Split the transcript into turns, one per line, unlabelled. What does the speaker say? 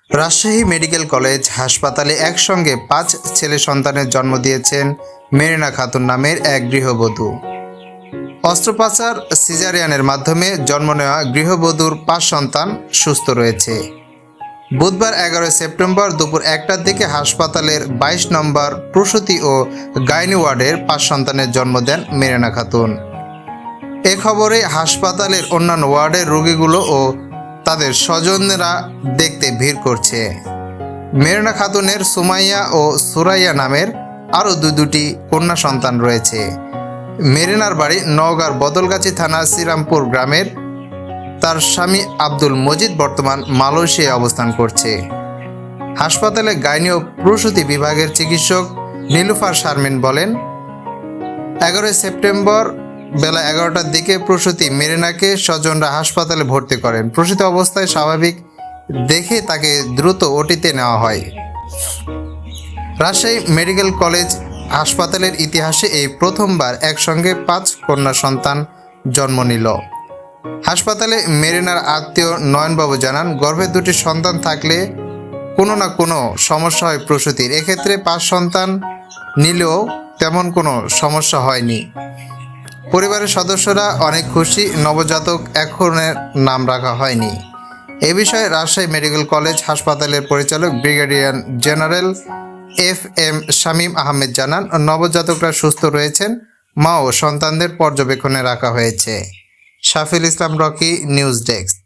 Rajshahi medical college হাসপাতালে একসঙ্গে 5 ছেলে সন্তানের জন্ম দিয়েছেন মেরিনা খাতুন নামের এক গৃহবধূ। অস্ত্রোপচার সিজারিয়ানের মাধ্যমে জন্ম নেওয়া গৃহবধূর 5 সন্তান সুস্থ রয়েছে। বুধবার 11 সেপ্টেম্বর দুপুর 1টার দিকে হাসপাতালের 22 নম্বর প্রসূতি ও গাইনি ওয়ার্ডের 5 সন্তানের জন্ম দেন মেরিনা খাতুন। এ খবরে হাসপাতালের অন্যান্য ওয়ার্ডের রোগীগুলো ও তাদের স্বজনেরা দেখতে ভিড় করছে। মেরিনা খাতুনের সুমাইয়া ও সুরাইয়া নামের আরও দুটি কন্যা সন্তান রয়েছে। মেরিনার বাড়ি নওগাঁর বদলগাছি থানার শ্রীরামপুর গ্রামের। তার স্বামী আব্দুল মজিদ বর্তমান মালয়েশিয়ায় অবস্থান করছে। হাসপাতালে গাইনি ও প্রসূতি বিভাগের চিকিৎসক নীলুফার শারমিন বলেন, 11 সেপ্টেম্বর বেলা 11টার দিকে প্রসূতি মেরিনাকে স্বজনরা হাসপাতালে ভর্তি করেন। প্রসূতি অবস্থায় স্বাভাবিক দেখে তাকে দ্রুত ওটিতে নেওয়া হয়। রাজশাহী মেডিকেল কলেজ হাসপাতালের ইতিহাসে এই প্রথমবার একসঙ্গে 5 কন্যা সন্তান জন্ম নিল। হাসপাতালে মেরিনার আত্মীয় নয়নবাবু জানান, গর্ভে 2টি সন্তান থাকলে কোনো না কোনো সমস্যা হয় প্রসূতির। এক্ষেত্রে 5 সন্তান নিলেও তেমন কোনো সমস্যা হয়নি। পরিবারের সদস্যরা অনেক খুশি, নবজাতক এখনের নাম রাখা হয়নি। এ বিষয়ে রাজশাহী মেডিকেল কলেজ হাসপাতালের পরিচালক brigadier general FM Shamim Ahmed জানান, নবজাতকরা সুস্থ রয়েছেন, মা ও সন্তানদের পর্যবেক্ষণে রাখা হয়েছে। শাফিল ইসলাম রকি, নিউজ ডেস্ক।